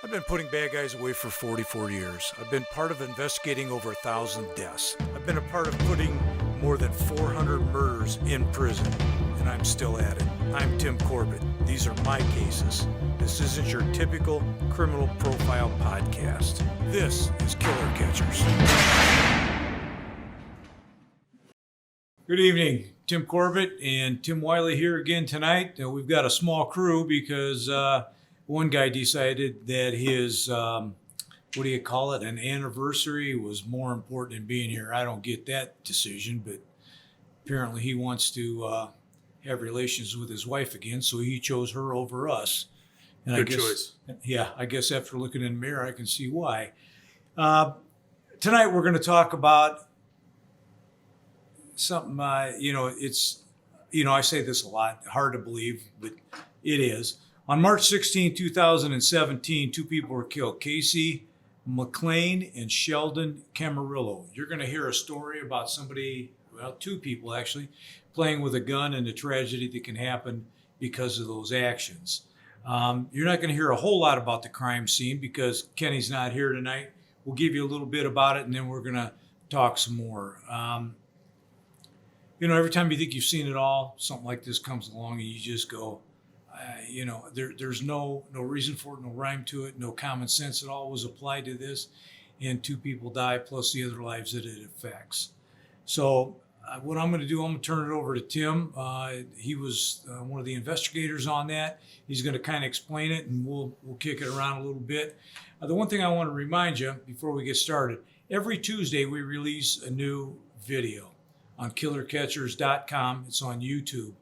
I've been putting bad guys away for 44 years. I've been part of investigating over 1,000 deaths. I've been a part of putting more than 400 murders in prison, and I'm still at it. I'm Tim Corbett. These are my cases. This isn't your typical criminal profile podcast. This is Killer Catchers. Good evening. Tim Corbett and Tim Wiley here again tonight. We've got a small crew because one guy decided that his, an anniversary was more important than being here. I don't get that decision, but apparently he wants to have relations with his wife again, so he chose her over us. And Good choice. Yeah, I guess after looking in the mirror, I can see why. Tonight we're going to talk about something, I say this a lot, hard to believe, but it is. On March 16, 2017, two people were killed, McLean and Sheldon Camarillo. You're going to hear a story about two people actually, playing with a gun and the tragedy that can happen because of those actions. You're not going to hear a whole lot about the crime scene because Kenny's not here tonight. We'll give you a little bit about it and then we're going to talk some more. Every time you think you've seen it all, something like this comes along and you just go, there's no reason for it, no rhyme to it, no common sense at all was applied to this, and two people die plus the other lives that it affects. So what I'm going to do, I'm going to turn it over to Tim. He was one of the investigators on that. He's going to kind of explain it, and we'll kick it around a little bit. The one thing I want to remind you before we get started, every Tuesday we release a new video on killercatchers.com. It's on YouTube.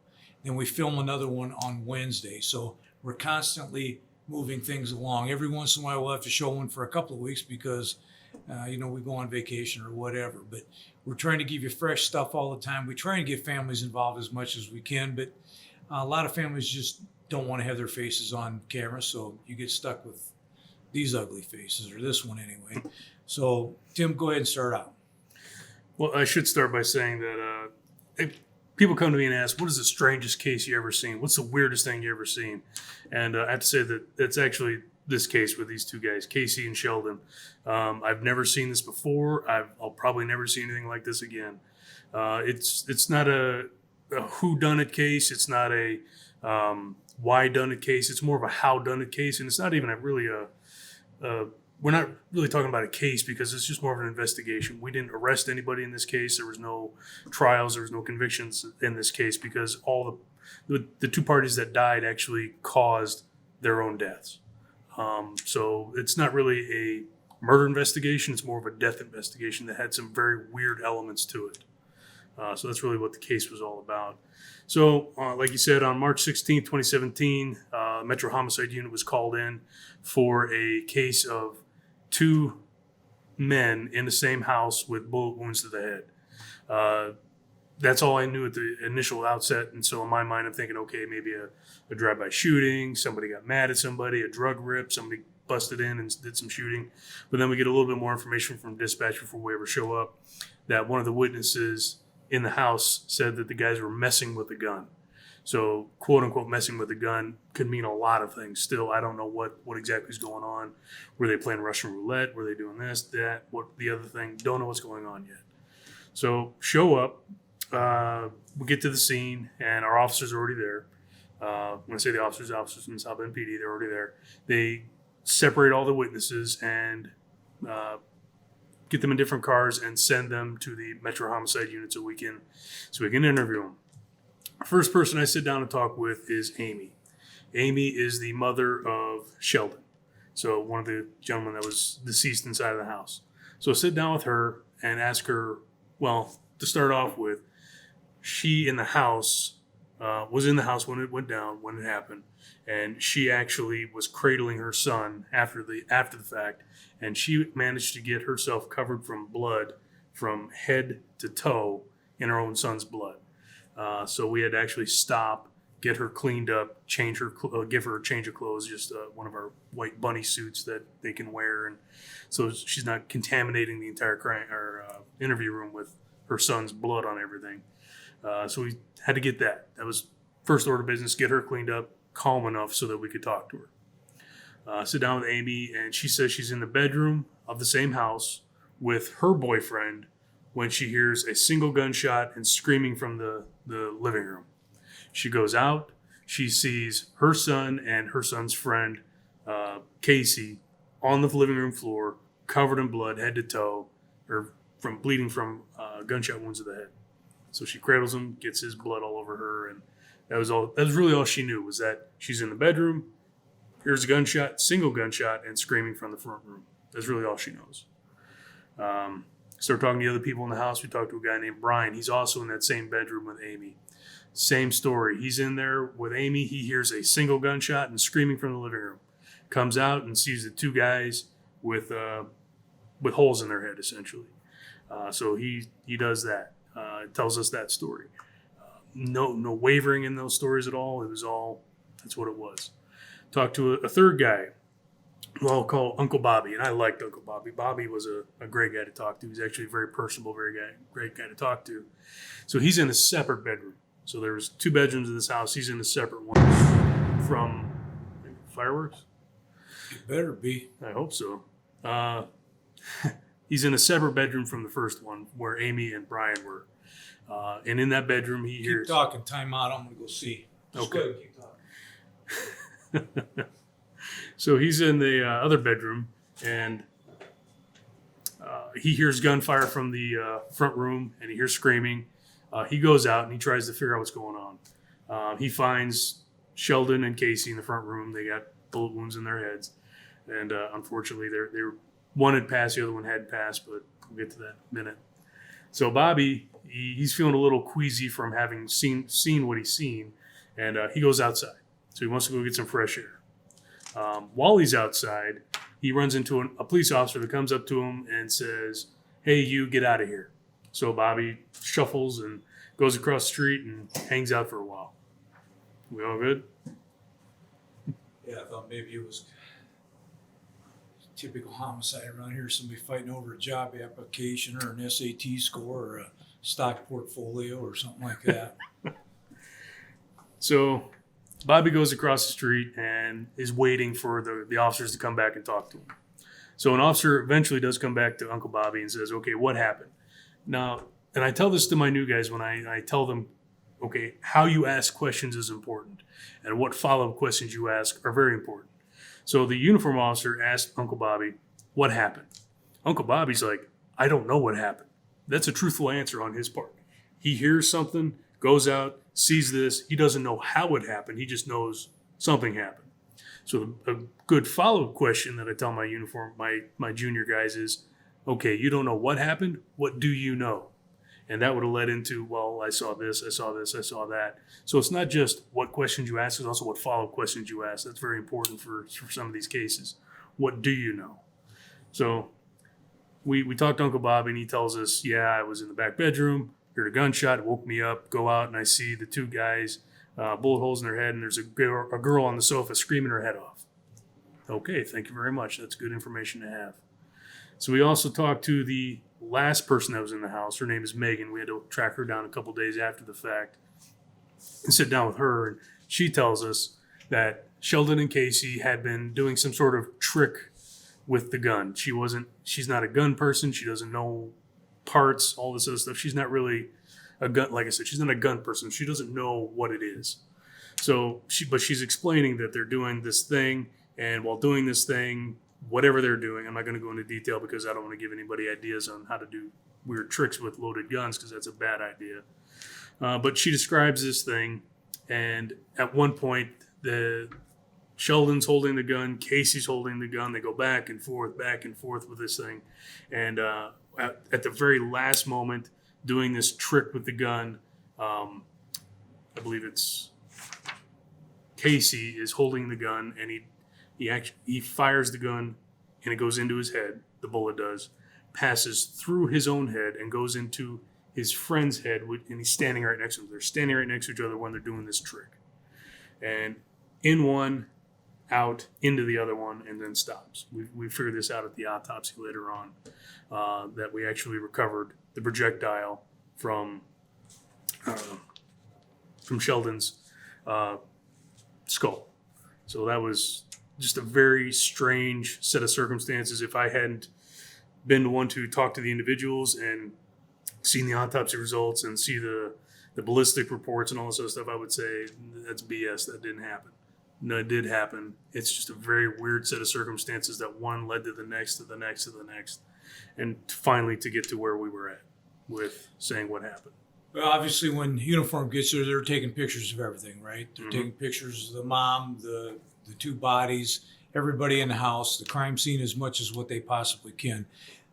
Then we film another one on Wednesday. So we're constantly moving things along. Every once in a while we'll have to show one for a couple of weeks because, we go on vacation or whatever. But we're trying to give you fresh stuff all the time. We try and get families involved as much as we can, but a lot of families just don't want to have their faces on camera. So you get stuck with these ugly faces, or this one anyway. So Tim, go ahead and start out. Well, I should start by saying that people come to me and ask, what is the strangest case you ever seen? What's the weirdest thing you ever seen? And I have to say that it's actually this case with these two guys, Casey and Sheldon. I've never seen this before. I'll probably never see anything like this again. It's not a who-done-it case. It's not a why-done-it case. It's more of a how-done-it case. And it's not even we're not really talking about a case because it's just more of an investigation. We didn't arrest anybody in this case. There was no trials. There was no convictions in this case because all the two parties that died actually caused their own deaths. So it's not really a murder investigation. It's more of a death investigation that had some very weird elements to it. So that's really what the case was all about. So like you said, on March 16, 2017, Metro Homicide Unit was called in for a case of two men in the same house with bullet wounds to the head. That's all I knew at the initial outset. And so in my mind, I'm thinking, okay, maybe a drive-by shooting, somebody got mad at somebody, a drug rip, somebody busted in and did some shooting. But then we get a little bit more information from dispatch before we ever show up that one of the witnesses in the house said that the guys were messing with the gun. So, quote unquote, messing with the gun could mean a lot of things. Still, I don't know what exactly is going on. Were they playing Russian roulette? Were they doing this, that, what the other thing? Don't know what's going on yet. So, show up. We get to the scene, and our officers are already there. When I say the officers from South Bend PD, they're already there. They separate all the witnesses and get them in different cars and send them to the Metro Homicide Unit so we can interview them. First person I sit down and talk with is Amy. Amy is the mother of Sheldon, so one of the gentlemen that was deceased inside of the house. So I sit down with her and ask her, well, to start off with, she in the house was in the house when it went down, when it happened, and she actually was cradling her son after the fact, and she managed to get herself covered from blood from head to toe in her own son's blood. So we had to actually stop, get her cleaned up, change her, give her a change of clothes, just one of our white bunny suits that they can wear, and so she's not contaminating the entire interview room with her son's blood on everything. So we had to get that. That was first order of business, get her cleaned up, calm enough so that we could talk to her. sit down with Amy, and she says she's in the bedroom of the same house with her boyfriend when she hears a single gunshot and screaming from the living room. She goes out. She sees her son and her son's friend, Casey, on the living room floor, covered in blood, head to toe, or from bleeding from gunshot wounds to the head. So she cradles him, gets his blood all over her, and that was all. That was really all she knew, was that she's in the bedroom, here's a gunshot, single gunshot, and screaming from the front room. That's really all she knows. Started talking to the other people in the house. We talked to a guy named Brian. He's also in that same bedroom with Amy. Same story. He's in there with Amy. He hears a single gunshot and screaming from the living room. Comes out and sees the two guys with holes in their head, essentially. So he does that. Tells us that story. No wavering in those stories at all. It was all, that's what it was. Talked to a third guy who I'll call Uncle Bobby, and I liked Uncle Bobby. Bobby was a great guy to talk to. He's actually a very personable, great guy to talk to. So he's in a separate bedroom. So there's 2 bedrooms in this house. He's in a separate one from fireworks. It better be. I hope so. He's in a separate bedroom from the first one where Amy and Brian were. And in that bedroom, he hears... Keep talking. Time out. I'm going to go see. Just Okay. go ahead and keep talking. So he's in the other bedroom, and he hears gunfire from the front room, and he hears screaming. He goes out, and he tries to figure out what's going on. He finds Sheldon and Casey in the front room. They got bullet wounds in their heads. And unfortunately, one had passed, the other one hadn't passed, but we'll get to that in a minute. So Bobby, he's feeling a little queasy from having seen what he's seen, and he goes outside. So he wants to go get some fresh air. While he's outside, he runs into a police officer that comes up to him and says, "Hey, you, get out of here." So Bobby shuffles and goes across the street and hangs out for a while. We all good? Yeah, I thought maybe it was typical homicide around here. Somebody fighting over a job application or an SAT score or a stock portfolio or something like that. So Bobby goes across the street and is waiting for the officers to come back and talk to him. So an officer eventually does come back to Uncle Bobby and says, "Okay, what happened?" Now, and I tell this to my new guys when I tell them, okay, how you ask questions is important, and what follow-up questions you ask are very important. So the uniform officer asked Uncle Bobby, "What happened?" Uncle Bobby's like, "I don't know what happened." That's a truthful answer on his part. He hears something, goes out, sees this. He doesn't know how it happened. He just knows something happened. So a good follow-up question that I tell my junior guys is, okay, you don't know what happened. What do you know? And that would have led into, well, I saw this, I saw this, I saw that. So it's not just what questions you ask, it's also what follow-up questions you ask. That's very important for some of these cases. What do you know? So we talked to Uncle Bobby, and he tells us, yeah, I was in the back bedroom, heard a gunshot, it woke me up, go out, and I see the 2 guys, bullet holes in their head, and there's a girl on the sofa screaming her head off. Okay, thank you very much. That's good information to have. So we also talked to the last person that was in the house. Her name is Megan. We had to track her down a couple days after the fact and sit down with her. And she tells us that Sheldon and Casey had been doing some sort of trick with the gun. She's not a gun person. She doesn't know parts, all this other stuff. She's not really a gun. Like I said, she's not a gun person. She doesn't know what it is. So she's explaining that they're doing this thing. And while doing this thing, whatever they're doing, I'm not going to go into detail because I don't want to give anybody ideas on how to do weird tricks with loaded guns because that's a bad idea. But she describes this thing, and at one point, Sheldon's holding the gun, Casey's holding the gun. They go back and forth with this thing. And at the very last moment, doing this trick with the gun, I believe it's Casey is holding the gun, and he fires the gun, and it goes into his head. The bullet does, passes through his own head and goes into his friend's head, and he's standing right next to him. They're standing right next to each other when they're doing this trick. And in one, out, into the other one, and then stops. We figured this out at the autopsy later on, that we actually recovered the projectile from Sheldon's skull. So that was just a very strange set of circumstances. If I hadn't been the one to talk to the individuals and seen the autopsy results and see the ballistic reports and all this other stuff, I would say that's BS. That didn't happen. No, it did happen. It's just a very weird set of circumstances that one led to the next, to the next, to the next, and finally to get to where we were at with saying what happened. Well, obviously, when uniform gets there, they're taking pictures of everything, right? They're taking pictures of the mom, the two bodies, everybody in the house, the crime scene as much as what they possibly can.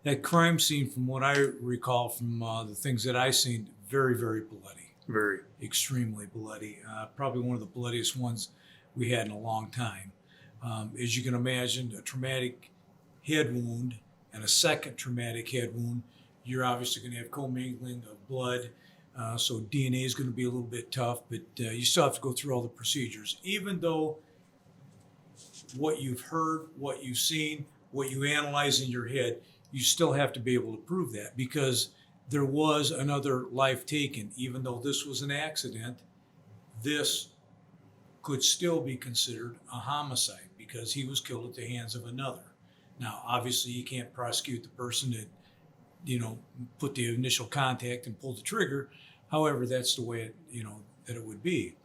That crime scene, from what I recall from the things that I've seen, very, very bloody. Very. Extremely bloody. Probably one of the bloodiest ones we had in a long time. As you can imagine, a traumatic head wound and a second traumatic head wound, you're obviously going to have commingling of blood. So DNA is going to be a little bit tough, but you still have to go through all the procedures. Even though what you've heard, what you've seen, what you analyze in your head, you still have to be able to prove that, because there was another life taken. Even though this was an accident, this could still be considered a homicide because he was killed at the hands of another. Now, obviously, you can't prosecute the person that, put the initial contact and pulled the trigger. However, that's the way that it would be.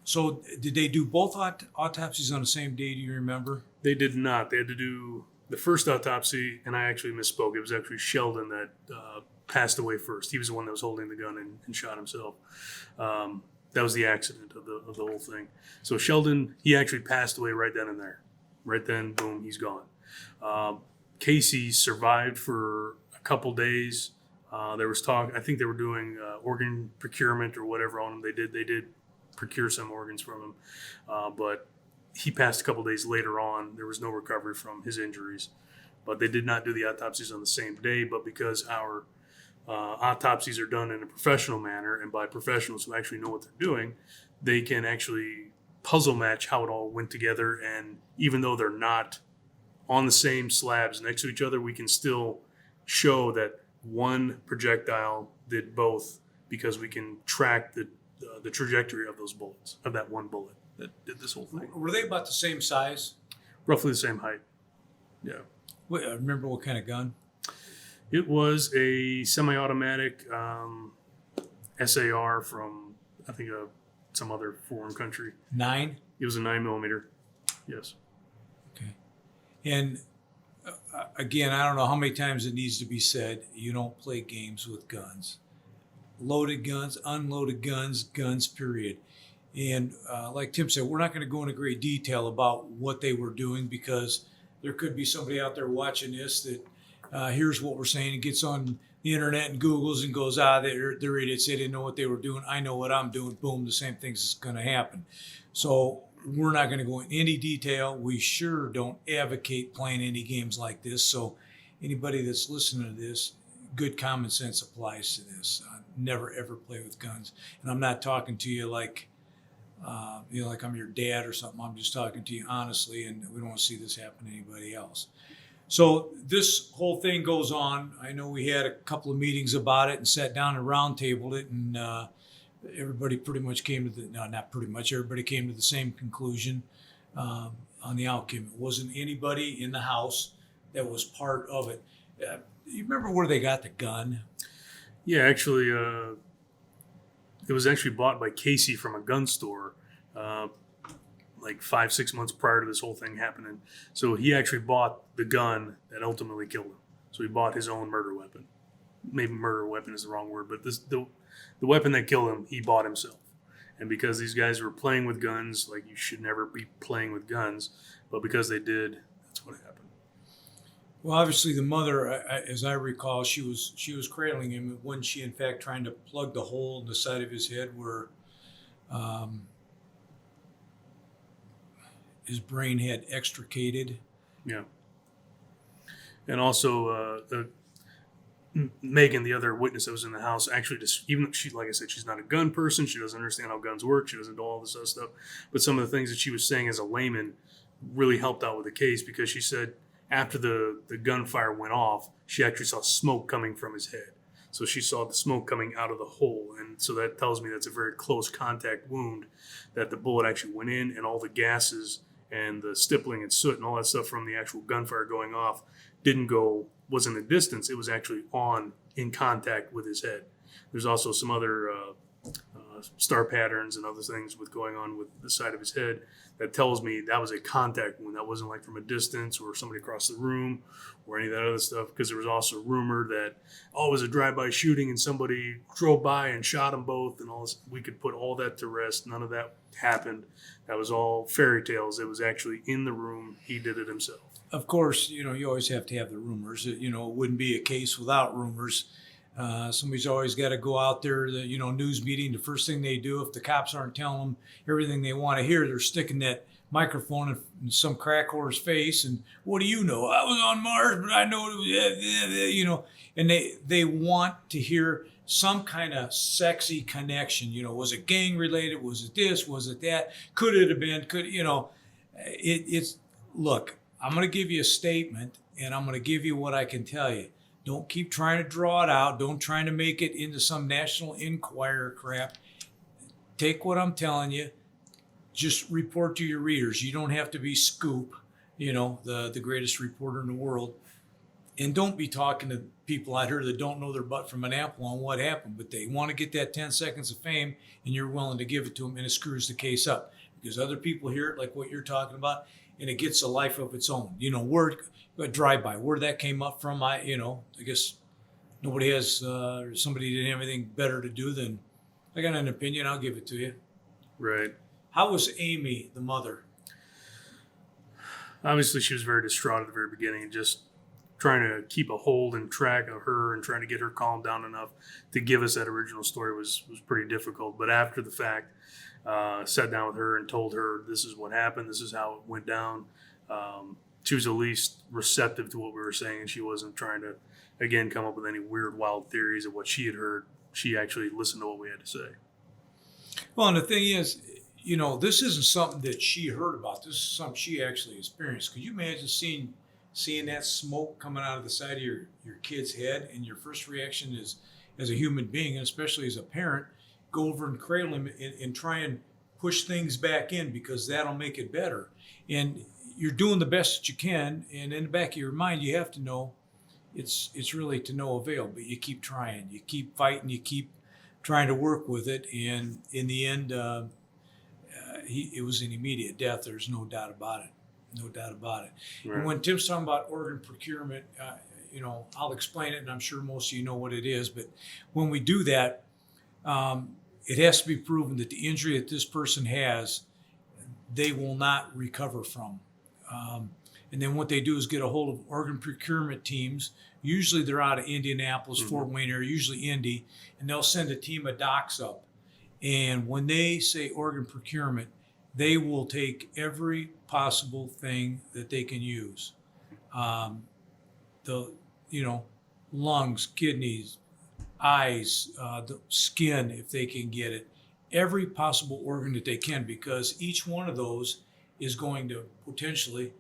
So did they do both autopsies on the same day? Do you remember? They did not. They had to do the first autopsy, and I actually misspoke. It was actually Sheldon that passed away first. He was the one that was holding the gun and shot himself. That was the accident of the whole thing. So Sheldon, he actually passed away right then and there. Right then, boom, he's gone. Casey survived for a couple days. There was talk. I think they were doing organ procurement or whatever on him. They did procure some organs from him, but he passed a couple days later on. There was no recovery from his injuries, but they did not do the autopsies on the same day. But because our autopsies are done in a professional manner, and by professionals who actually know what they're doing, they can actually puzzle match how it all went together. And even though they're not on the same slabs next to each other, we can still show that one projectile did both, because we can track the trajectory of those bullets, of that one bullet that did this whole thing. Were they about the same size? Roughly the same height. Yeah. Wait, remember what kind of gun? It was a semi-automatic SAR from, I think, some other foreign country. 9? It was a 9mm. Yes. Okay. And again, I don't know how many times it needs to be said, you don't play games with guns. Loaded guns, unloaded guns, guns, period. And like Tim said, we're not going to go into great detail about what they were doing, because there could be somebody out there watching this that hears what we're saying and gets on the internet and Googles and goes, they're idiots. They didn't know what they were doing. I know what I'm doing. Boom, the same thing's going to happen. So we're not going to go into any detail. We sure don't advocate playing any games like this. So anybody that's listening to this, good common sense applies to this. Never, ever play with guns. And I'm not talking to you like I'm your dad or something. I'm just talking to you honestly, and we don't want to see this happen to anybody else. So this whole thing goes on. I know we had a couple of meetings about it and sat down and roundtabled it, and everybody pretty much came to everybody came to the same conclusion on the outcome. It wasn't anybody in the house that was part of it. You remember where they got the gun? Yeah, actually, it was actually bought by Casey from a gun store like 5-6 months prior to this whole thing happening. So he actually bought the gun that ultimately killed him. So he bought his own murder weapon. Maybe murder weapon is the wrong word, but the weapon that killed him, he bought himself. And because these guys were playing with guns, like you should never be playing with guns, but because they did, that's what happened. Well, obviously the mother, as I recall, she was cradling him when she, in fact, trying to plug the hole in the side of his head where his brain had extricated. Yeah. And also, Megan, the other witness that was in the house, actually just, even she, like I said, she's not a gun person. She doesn't understand how guns work. She doesn't do all this other stuff. But some of the things that she was saying as a layman really helped out with the case, because she said after the gunfire went off, she actually saw smoke coming from his head. So she saw the smoke coming out of the hole. And so that tells me that's a very close contact wound, that the bullet actually went in, and all the gases and the stippling and soot and all that stuff from the actual gunfire going off wasn't a distance. It was actually in contact with his head. There's also some other star patterns and other things going on with the side of his head that tells me that was a contact wound. That wasn't like from a distance or somebody across the room or any of that other stuff, because there was also rumor that, it was a drive-by shooting and somebody drove by and shot them both and all this. We could put all that to rest. None of that happened. That was all fairy tales. It was actually in the room. He did it himself. Of course, you always have to have the rumors. It wouldn't be a case without rumors. Somebody's always got to go out there, the news meeting. The first thing they do, if the cops aren't telling them everything they want to hear, they're sticking that microphone in some crack whore's face. And what do you know? I was on Mars, but I know it was, and they want to hear some kind of sexy connection. Was it gang related? Was it this? Was it that? Could it have been? It's look, I'm going to give you a statement, and I'm going to give you what I can tell you. Don't keep trying to draw it out. Don't try to make it into some National Enquirer crap. Take what I'm telling you. Just report to your readers. You don't have to be Scoop, the greatest reporter in the world. And don't be talking to people out here that don't know their butt from an apple on what happened, but they want to get that 10 seconds of fame, and you're willing to give it to them, and it screws the case up. Because other people hear it, like what you're talking about, and it gets a life of its own. Word, a drive-by, where that came up from, I guess nobody has, somebody didn't have anything better to do than, I got an opinion, I'll give it to you. Right. How was Amy, the mother? Obviously, she was very distraught at the very beginning, and just trying to keep a hold and track of her and trying to get her calmed down enough to give us that original story was pretty difficult. But after the fact, sat down with her and told her this is what happened, this is how it went down. She was at least receptive to what we were saying, and she wasn't trying to, again, come up with any weird, wild theories of what she had heard. She actually listened to what we had to say. Well, and the thing is, this isn't something that she heard about. This is something she actually experienced. Could you imagine seeing that smoke coming out of the side of your kid's head, and your first reaction is, as a human being, and especially as a parent, go over and cradle him and try and push things back in, because that'll make it better. And you're doing the best that you can, and in the back of your mind, you have to know it's really to no avail. But you keep trying, you keep fighting, you keep trying to work with it, and in the end, it was an immediate death. There's no doubt about it. No doubt about it. Right. And when Tim's talking about organ procurement, I'll explain it, and I'm sure most of you know what it is. But when we do that, it has to be proven that the injury that this person has, they will not recover from. And then what they do is get a hold of organ procurement teams. Usually they're out of Indianapolis, Fort Wayne area, usually Indy, and they'll send a team of docs up. And when they say organ procurement, they will take every possible thing that they can use. Lungs, kidneys, eyes, the skin, if they can get it, every possible organ that they can, because each one of those is going to potentially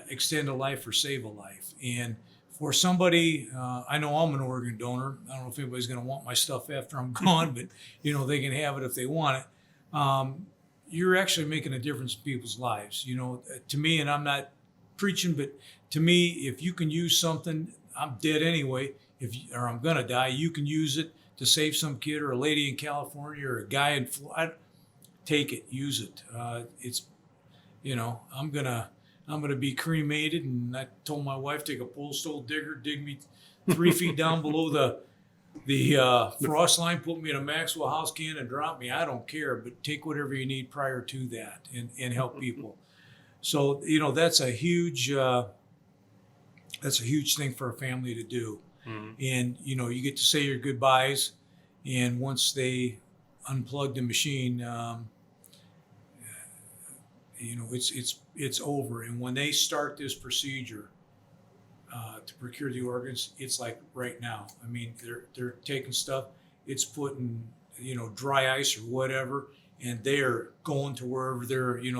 extend a life or save a life. And for somebody, I know I'm an organ donor. I don't know if anybody's going to want my stuff after I'm gone, but they can have it if they want it. You're actually making a difference in people's lives. To me, and I'm not preaching, but to me, if you can use something, I'm dead anyway, or I'm going to die, you can use it to save some kid or a lady in California or a guy in Florida. Take it, use it. I'm gonna be cremated, and I told my wife, take a pole stole digger, dig me 3 feet down below the frost line, put me in a Maxwell house can and drop me. I don't care, but take whatever you need prior to that and help people. So that's a huge thing for a family to do. Mm-hmm. And you get to say your goodbyes, and once they unplug the machine, it's over. And when they start this procedure to procure the organs, it's like right now. I mean, they're taking stuff, it's putting dry ice or whatever, and they're going to wherever they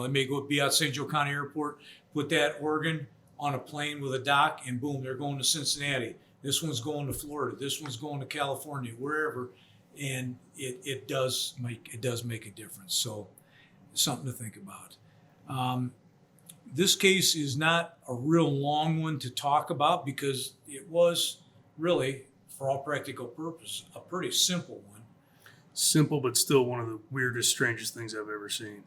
may be out St. Joe County Airport, put that organ on a plane with a dock, and boom, they're going to Cincinnati. This one's going to Florida. This one's going to California, wherever. And it does make a difference. So something to think about. This case is not a real long one to talk about because it was really, for all practical purposes, a pretty simple one. Simple, but still one of the weirdest, strangest things I've ever seen.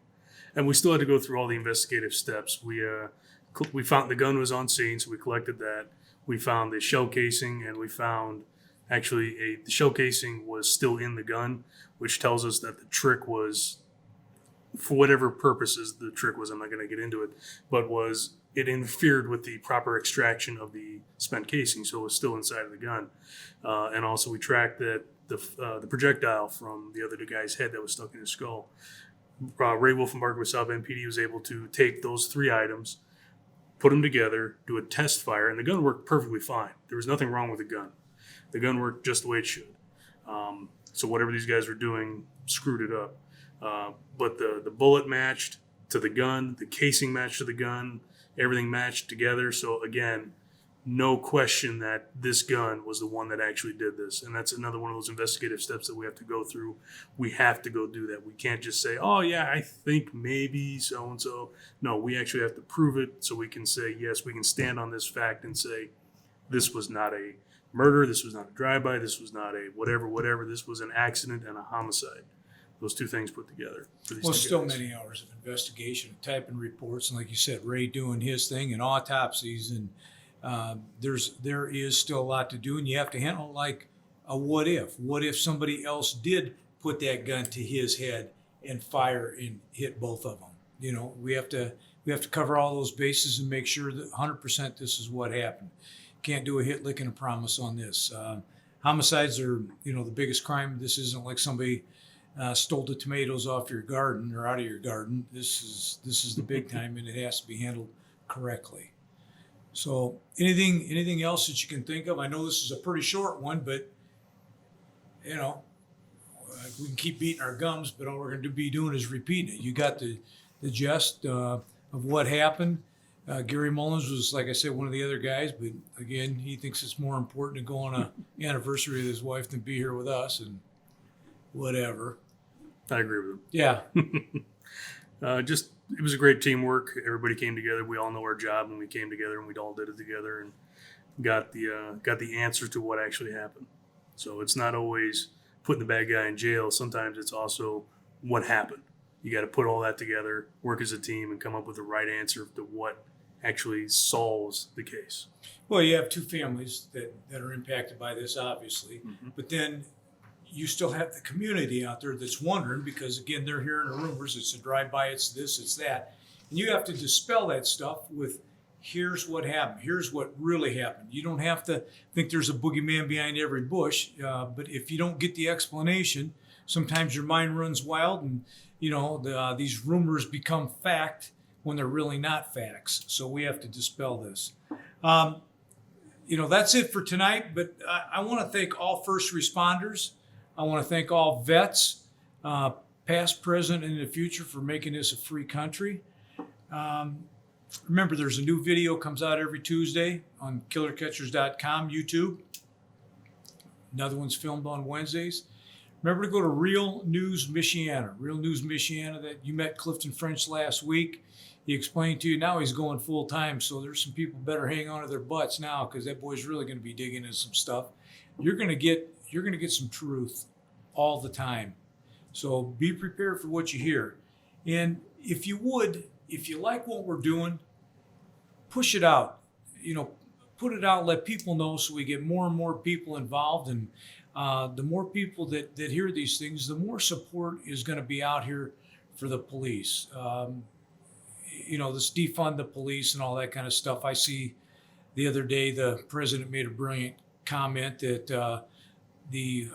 And we still had to go through all the investigative steps. We found the gun was on scene, so we collected that. We found the shell casing, and we found actually the shell casing was still in the gun, which tells us that the trick was, for whatever purposes the trick was, I'm not going to get into it, but it interfered with the proper extraction of the spent casing, so it was still inside of the gun. And also we tracked that the projectile from the other guy's head that was stuck in his skull. Ray Wolfenbarger with South Bend PD was able to take those 3 items, put them together, do a test fire, and the gun worked perfectly fine. There was nothing wrong with the gun. The gun worked just the way it should. So whatever these guys were doing screwed it up. But the bullet matched to the gun, the casing matched to the gun, everything matched together. So again, no question that this gun was the one that actually did this. And that's another one of those investigative steps that we have to go through. We have to go do that. We can't just say, oh yeah, I think maybe so-and-so. No, we actually have to prove it so we can say, yes, we can stand on this fact and say, this was not a murder, this was not a drive-by, this was not a whatever, this was an accident and a homicide. Those 2 things put together. Well, still many hours of investigation, typing reports, and like you said, Ray doing his thing, and autopsies, and there is still a lot to do, and you have to handle like a what if. What if somebody else did put that gun to his head and fire and hit both of them? You know, we have to cover all those bases and make sure that 100% this is what happened. Can't do a hit, lick, and a promise on this. Homicides are, the biggest crime. This isn't like somebody stole the tomatoes off your garden or out of your garden. This is the big time, and it has to be handled correctly. So anything else that you can think of? I know this is a pretty short one, but we can keep beating our gums, but all we're going to be doing is repeating it. You got the gist of what happened. Gary Mullins was, like I said, one of the other guys, but again, he thinks it's more important to go on an anniversary with his wife than be here with us, and whatever. I agree with him. Yeah. It was a great teamwork. Everybody came together. We all know our job, and we came together and we all did it together and got the answer to what actually happened. So it's not always putting the bad guy in jail. Sometimes it's also what happened. You got to put all that together, work as a team, and come up with the right answer to what actually solves the case. Well, you have 2 families that are impacted by this, obviously, but then you still have the community out there that's wondering because, again, they're hearing the rumors. It's a drive-by, it's this, it's that. And you have to dispel that stuff with, here's what happened. Here's what really happened. You don't have to think there's a boogeyman behind every bush, but if you don't get the explanation, sometimes your mind runs wild and, these rumors become fact when they're really not facts. So we have to dispel this. That's it for tonight, but I want to thank all first responders. I want to thank all vets, past, present, and in the future for making this a free country. Remember, there's a new video comes out every Tuesday on killercatchers.com, YouTube. Another one's filmed on Wednesdays. Remember to go to Real News Michiana. Real News Michiana, that you met Clifton French last week. He explained to you, now he's going full time, so there's some people better hang on to their butts now because that boy's really going to be digging into some stuff. You're going to get some truth all the time. So be prepared for what you hear. And if you like what we're doing, push it out. Put it out, let people know so we get more and more people involved. And the more people that hear these things, the more support is going to be out here for the police. This defund the police and all that kind of stuff. I see the other day the president made a brilliant comment that the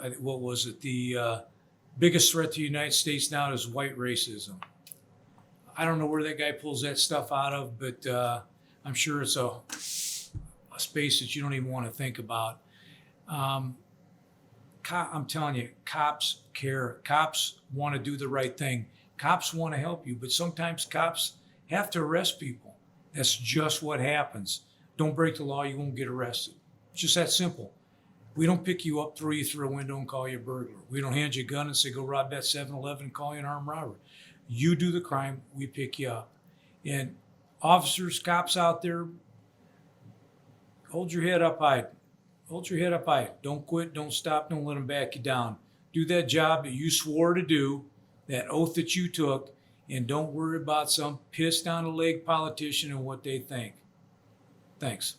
biggest threat to the United States now is white racism. I don't know where that guy pulls that stuff out of, but I'm sure it's a space that you don't even want to think about. I'm telling you, cops care. Cops want to do the right thing. Cops want to help you, but sometimes cops have to arrest people. That's just what happens. Don't break the law, you won't get arrested. Just that simple. We don't pick you up, throw you through a window, and call you a burglar. We don't hand you a gun and say, go rob that 7-Eleven and call you an armed robber. You do the crime, we pick you up. And officers, cops out there, hold your head up high. Hold your head up high. Don't quit, don't stop, don't let them back you down. Do that job that you swore to do, that oath that you took, and don't worry about some pissed on the leg politician and what they think. Thanks.